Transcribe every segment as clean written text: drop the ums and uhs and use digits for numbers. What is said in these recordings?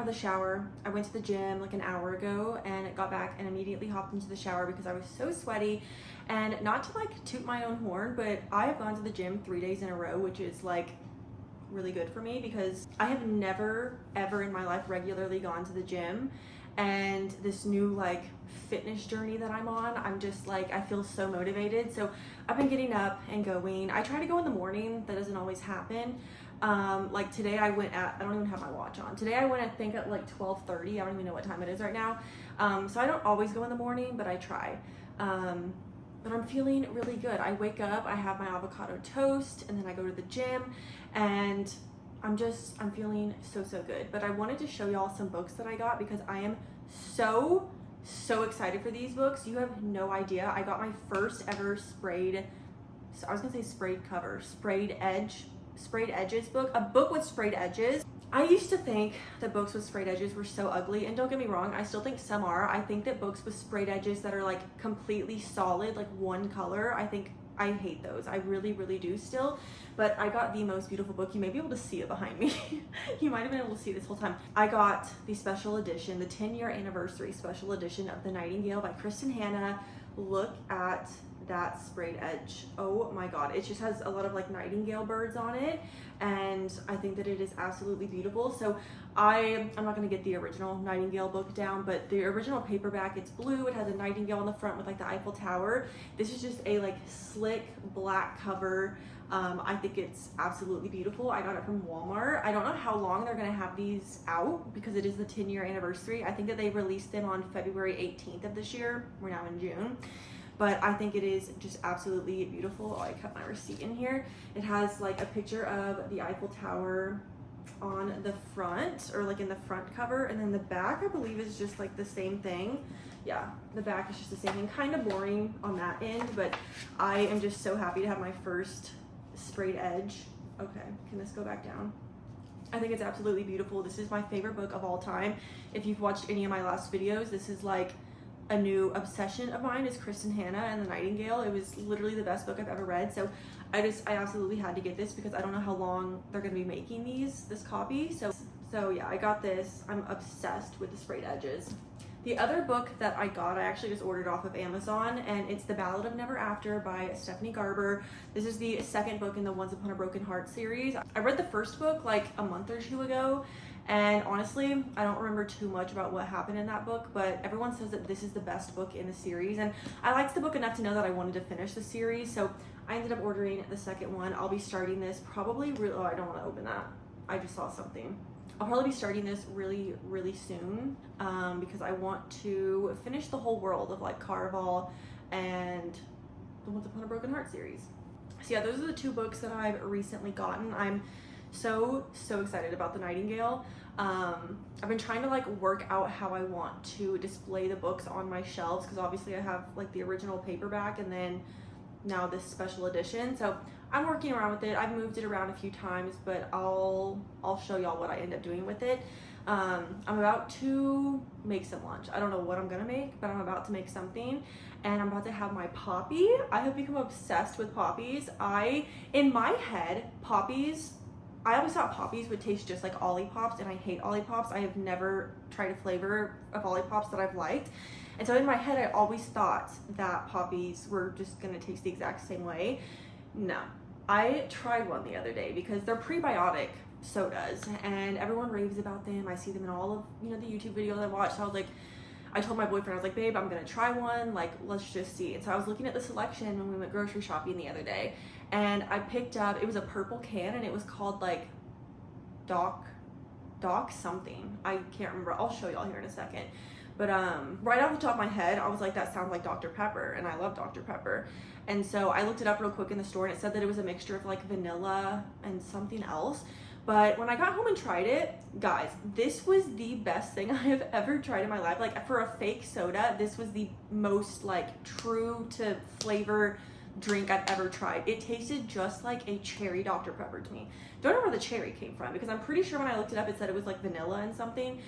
of the shower. I went to the gym like an hour ago and got back and immediately hopped into the shower because I was so sweaty. And not to like toot my own horn, but I have gone to the gym 3 days in a row, which is like really good for me because I have never ever in my life regularly gone to the gym. And this new like fitness journey that I'm on, I'm just like, I feel so motivated. So I've been getting up and going. I try to go in the morning. That doesn't always happen. Like today I went at, I don't even have my watch on. Today I went, I think at like 12:30. I don't even know what time it is right now. So I don't always go in the morning, but I try. But I'm feeling really good. I wake up, I have my avocado toast, and then I go to the gym, and I'm feeling so good. But I wanted to show y'all some books that I got because I am so excited for these books. You have no idea. I got my first ever sprayed edges book, a book with sprayed edges. I used to think that books with sprayed edges were so ugly, and don't get me wrong, I still think some are. I think that books with sprayed edges that are like completely solid, like one color, I hate those. I really do still. But I got the most beautiful book. You may be able to see it behind me. You might have been able to see it this whole time. I got the special edition, the 10-year anniversary special edition of The Nightingale by Kristen Hanna. Look at that sprayed edge. Oh my god, it just has a lot of like nightingale birds on it, and I think that it is absolutely beautiful. So I'm not going to get the original Nightingale book down, but the original paperback, it's blue, it has a nightingale on the front with like the Eiffel Tower. This is just a like slick black cover. I think it's absolutely beautiful. I got it from Walmart. I don't know how long they're going to have these out because it is the 10-year anniversary. I think that they released them on February 18th of this year. We're now in June. But I think it is just absolutely beautiful. Oh, I cut my receipt in here. It has like a picture of the Eiffel Tower on the front, or like in the front cover, and then the back I believe is just like the same thing. Yeah, the back is just the same thing. Kind of boring on that end, but I am just so happy to have my first sprayed edge. Okay, can this go back down? I think it's absolutely beautiful. This is my favorite book of all time. If you've watched any of my last videos, this is like a new obsession of mine, is Kristen Hanna and The Nightingale. It was literally the best book I've ever read. So I absolutely had to get this because I don't know how long they're going to be making this copy. So yeah, I got this. I'm obsessed with the sprayed edges. The other book that I got, I actually just ordered off of Amazon, and it's The Ballad of Never After by Stephanie Garber. This is the second book in the Once Upon a Broken Heart series. I read the first book like a month or two ago, and honestly, I don't remember too much about what happened in that book, but everyone says that this is the best book in the series, and I liked the book enough to know that I wanted to finish the series, so I ended up ordering the second one. I'll be starting this probably, oh, I don't want to open that. I just saw something. I'll probably be starting this really soon because I want to finish the whole world of like Caraval and the Once Upon a Broken Heart series. So yeah, those are the two books that I've recently gotten. I'm so excited about The Nightingale. I've been trying to like work out how I want to display the books on my shelves because obviously I have like the original paperback and then now this special edition. So I'm working around with it. I've moved it around a few times, but I'll show y'all what I end up doing with it. I'm about to make some lunch. I don't know what I'm gonna make, but I'm about to make something, and I'm about to have my Poppy. I have become obsessed with Poppies. In my head, Poppies, I always thought Poppies would taste just like Olipop, and I hate Olipop. I have never tried a flavor of Olipop that I've liked. And so in my head, I always thought that Poppies were just gonna taste the exact same way. No, I tried one the other day because they're prebiotic sodas and everyone raves about them. I see them in all of, the YouTube videos I watch. So I told my boyfriend, I was like, babe, I'm gonna try one, like, let's just see. And so I was looking at the selection when we went grocery shopping the other day, and I picked up, it was a purple can, and it was called like Doc something. I can't remember. I'll show y'all here in a second. But right off the top of my head, I was like, that sounds like Dr. Pepper, and I love Dr. Pepper. And so I looked it up real quick in the store, and it said that it was a mixture of like vanilla and something else. But when I got home and tried it, guys, this was the best thing I have ever tried in my life. Like, for a fake soda, this was the most like true to flavor drink I've ever tried. It tasted just like a cherry Dr. Pepper to me. Don't know where the cherry came from because I'm pretty sure when I looked it up, it said it was like vanilla and something.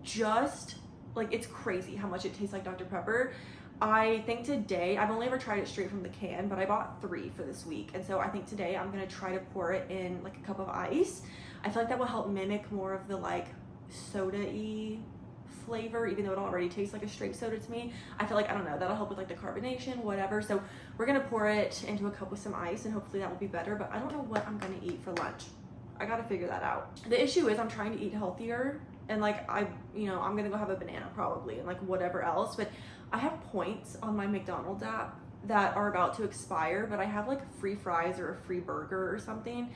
Just like, it's crazy how much it tastes like Dr. Pepper. I think today, I've only ever tried it straight from the can, but I bought 3 for this week. And so I think today I'm gonna try to pour it in like a cup of ice. I feel like that will help mimic more of the like soda-y flavor, even though it already tastes like a straight soda to me. I feel like, I don't know, that'll help with like the carbonation, whatever. So we're gonna pour it into a cup with some ice and hopefully that will be better, but I don't know what I'm gonna eat for lunch. I gotta figure that out. The issue is I'm trying to eat healthier, and like I'm gonna go have a banana probably and like whatever else, but I have points on my McDonald's app that are about to expire, but I have like free fries or a free burger or something,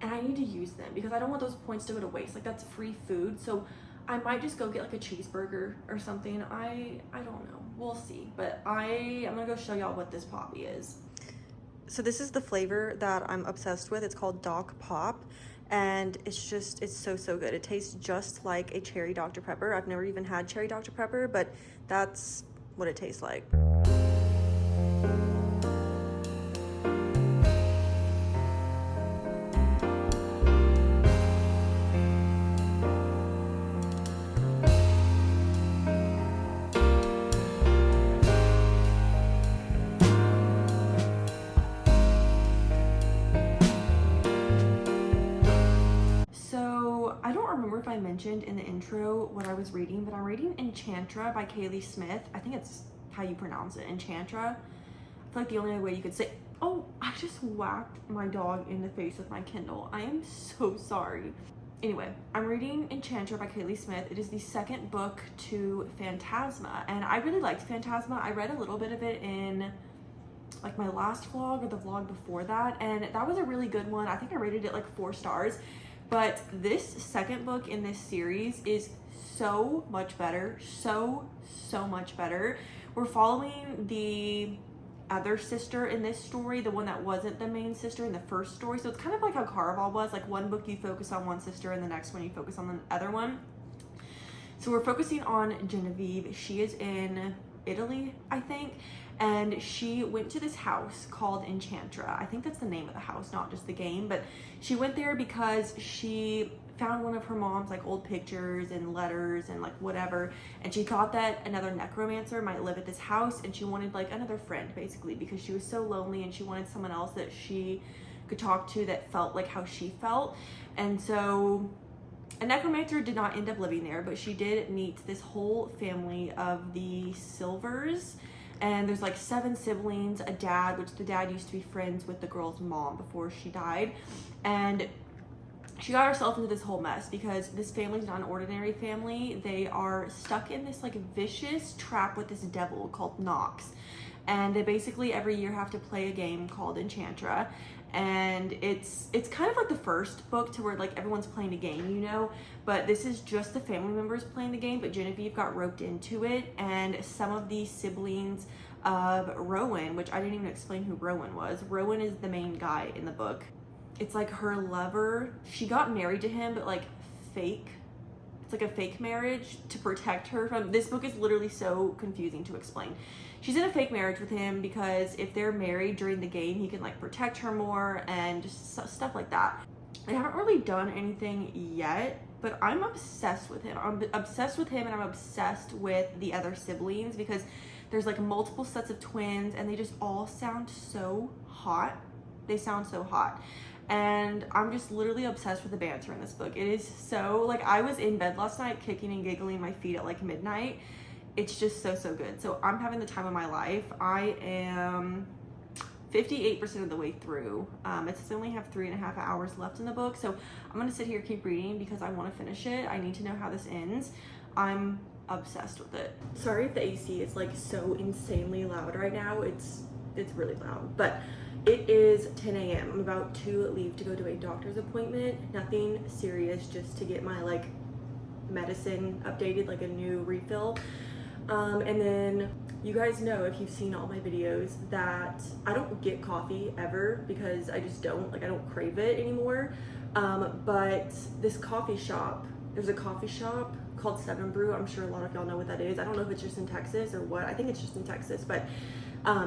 and I need to use them because I don't want those points to go to waste. Like, that's free food. So I might just go get like a cheeseburger or something. I don't know, we'll see. But I'm gonna go show y'all what this poppy is. So this is the flavor that I'm obsessed with. It's called Doc Pop, and it's so good. It tastes just like a cherry Dr. Pepper. I've never even had cherry Dr. Pepper, but that's what it tastes like. I don't remember if I mentioned in the intro what I was reading, but I'm reading Enchantra by Kaylee Smith. I think it's how you pronounce it, Enchantra. I feel like the only way you could say, oh, I just whacked my dog in the face with my Kindle. I am so sorry. Anyway, I'm reading Enchantra by Kaylee Smith. It is the second book to Phantasma, and I really liked Phantasma. I read a little bit of it in like my last vlog or the vlog before that, and that was a really good one. I think I rated it like 4 stars. But this second book in this series is so much better, so much better. We're following the other sister in this story, the one that wasn't the main sister in the first story. So it's kind of like how Caraval was, like one book you focus on one sister and the next one you focus on the other one. So we're focusing on Genevieve. She is in Italy, I think, and she went to this house called Enchantra. I think that's the name of the house, not just the game, but she went there because she found one of her mom's like old pictures and letters and like whatever, and she thought that another necromancer might live at this house, and she wanted like another friend basically because she was so lonely, and she wanted someone else that she could talk to that felt like how she felt. And so a necromancer did not end up living there, but she did meet this whole family of the Silvers. And there's like 7 siblings, a dad, which the dad used to be friends with the girl's mom before she died. And she got herself into this whole mess because this family's not an ordinary family. They are stuck in this like vicious trap with this devil called Nox. And they basically every year have to play a game called Enchantra. And it's kind of like the first book to where like everyone's playing a game, you know, but this is just the family members playing the game, but Genevieve got roped into it, and some of the siblings of Rowan, which I didn't even explain who Rowan was. Rowan is the main guy in the book. It's like her lover. She got married to him, but like fake. It's like a fake marriage to protect her from, this book is literally so confusing to explain. She's in a fake marriage with him because if they're married during the game, he can like protect her more and just stuff like that. They haven't really done anything yet, but I'm obsessed with him. I'm obsessed with him, and I'm obsessed with the other siblings because there's like multiple sets of twins, and they just all sound so hot. They sound so hot. And I'm just literally obsessed with the banter in this book. It is so, like, I was in bed last night kicking and giggling my feet at like midnight. It's just so good. So I'm having the time of my life. I am 58% of the way through. It says I only have 3.5 hours left in the book. So I'm gonna sit here, keep reading because I wanna finish it. I need to know how this ends. I'm obsessed with it. Sorry if the AC is like so insanely loud right now. It's really loud, but it is 10 a.m. I'm about to leave to go to a doctor's appointment. Nothing serious, just to get my like medicine updated, like a new refill. And then you guys know, if you've seen all my videos, that I don't get coffee ever because I just don't, like I don't crave it anymore. But this coffee shop, there's a coffee shop called 7 Brew. I'm sure a lot of y'all know what that is. I don't know if it's just in Texas or what. I think it's just in Texas, but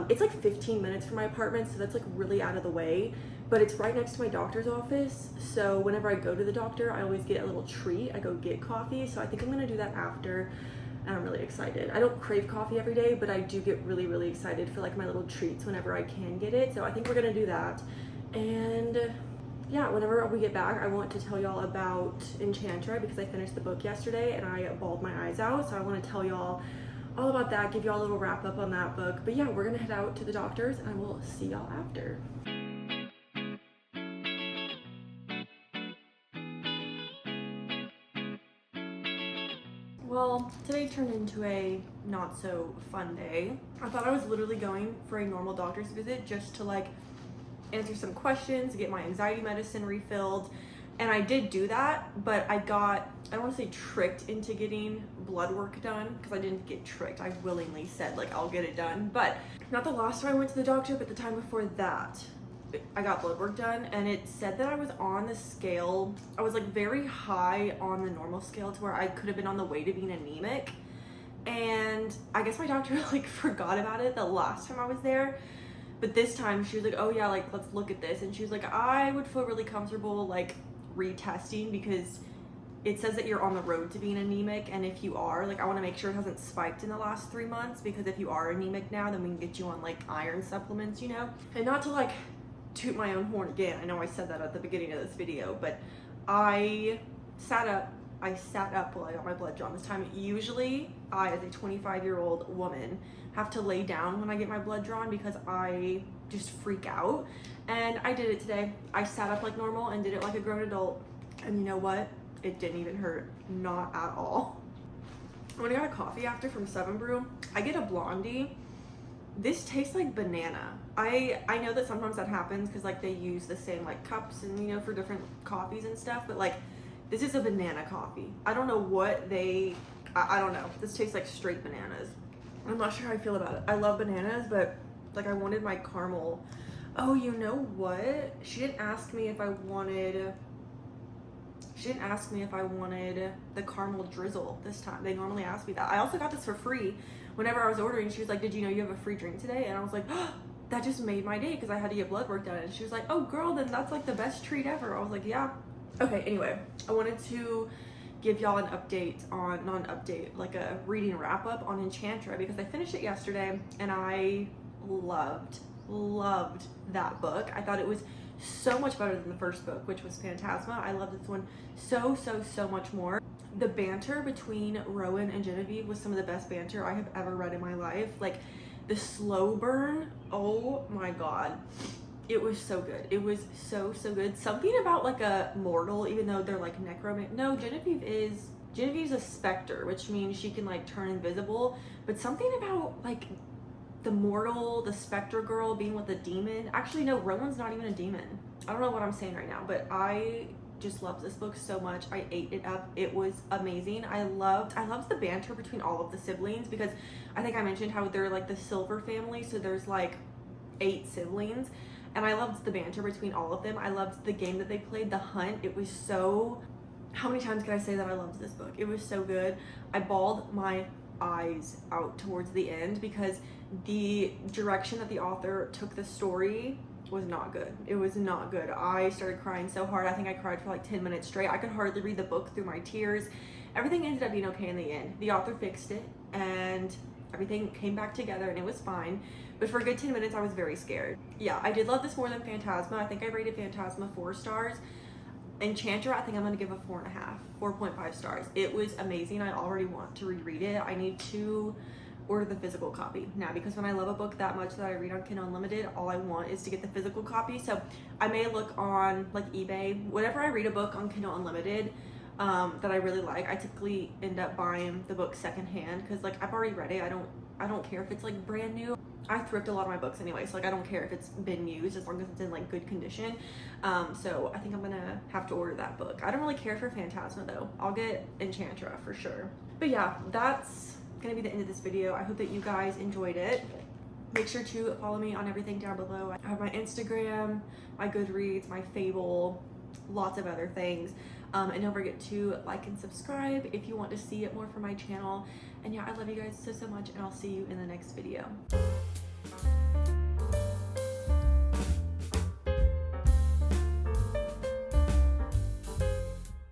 it's like 15 minutes from my apartment, so that's like really out of the way, but it's right next to my doctor's office. So whenever I go to the doctor, I always get a little treat. I go get coffee, so I think I'm gonna do that after, and I'm really excited. I don't crave coffee every day, but I do get really excited for like my little treats whenever I can get it. So I think we're gonna do that. And yeah, whenever we get back, I want to tell y'all about Enchantra because I finished the book yesterday and I bawled my eyes out. So I want to tell y'all all about that, give y'all a little wrap up on that book. But yeah, we're gonna head out to the doctor's and I will see y'all after. Well, today turned into a not so fun day. I thought I was literally going for a normal doctor's visit just to like answer some questions, get my anxiety medicine refilled. And I did do that, but I don't want to say tricked into getting blood work done because I didn't get tricked. I willingly said like, I'll get it done. But not the last time I went to the doctor, but the time before that, I got blood work done and it said that I was on the scale. I was like very high on the normal scale to where I could have been on the way to being anemic. And I guess my doctor like forgot about it the last time I was there. But this time she was like, oh yeah, like let's look at this. And she was like, I would feel really comfortable like retesting because it says that you're on the road to being anemic. And if you are, like I want to make sure it hasn't spiked in the last 3 months, because if you are anemic now, then we can get you on like iron supplements, you know? And not to like toot my own horn again, I know I said that at the beginning of this video, but I sat up while I got my blood drawn this time. Usually I, as a 25-year-old woman, have to lay down when I get my blood drawn because I just freak out. And I did it today. I sat up like normal and did it like a grown adult. And you know what? It didn't even hurt. Not at all. When I got a coffee after from 7 Brew, I get a blondie. This tastes like banana. I know that sometimes that happens because like they use the same like cups and you know for different coffees and stuff, but like this is a banana coffee. I don't know what I don't know. This tastes like straight bananas. I'm not sure how I feel about it. I love bananas, but like I wanted my caramel. Oh, you know what? She didn't ask me if I wanted the caramel drizzle this time. They normally ask me that. I also got this for free whenever I was ordering. She was like, did you know you have a free drink today? And I was like, oh, that just made my day because I had to get blood work done. And she was like, oh girl, then that's like the best treat ever. I was like, yeah. Okay, anyway, I wanted to give y'all an update on, not an update, like a reading wrap up on Enchantra because I finished it yesterday and I loved that book. I thought it was so much better than the first book, which was Phantasma. I love this one so much more. The banter between Rowan and Genevieve was some of the best banter I have ever read in my life. Like the slow burn, oh my god, it was so good. It was so good. Something about like a mortal, even though they're like necromancer. No, Genevieve's a specter, which means she can like turn invisible, but something about like the mortal, the specter girl being with a demon. Actually, no, Rowan's not even a demon. I don't know what I'm saying right now, but I just loved this book so much. I ate it up. It was amazing. I loved the banter between all of the siblings because I think I mentioned how they're like the Silver family, so there's like 8 siblings, and I loved the banter between all of them. I loved the game that they played, The Hunt. It was so, how many times can I say that I loved this book? It was so good. I bawled my eyes out towards the end because the direction that the author took the story was not good. It was not good. I started crying so hard. I think I cried for like 10 minutes straight. I could hardly read the book through my tears. Everything ended up being okay in the end. The author fixed it and everything came back together and it was fine. But for a good 10 minutes, I was very scared. Yeah, I did love this more than Phantasma. I think I rated Phantasma 4 stars. Enchantra, I think I'm gonna give a 4.5 stars. It was amazing. I already want to reread it. I need to order the physical copy now because when I love a book that much that I read on Kindle Unlimited, all I want is to get the physical copy. So I may look on like eBay. Whenever I read a book on Kindle Unlimited that I really like, I typically end up buying the book secondhand because like I've already read it. I don't care if it's like brand new. I thrift a lot of my books anyway, so like I don't care if it's been used as long as it's in like good condition. So I think I'm gonna have to order that book. I don't really care for Phantasma though. I'll get Enchantra for sure. But yeah, that's gonna be the end of this video. I hope that you guys enjoyed it. Make sure to follow me on everything down below. I have my Instagram, my Goodreads, my Fable, lots of other things. And don't forget to like and subscribe if you want to see it more from my channel. And yeah, I love you guys so much, and I'll see you in the next video.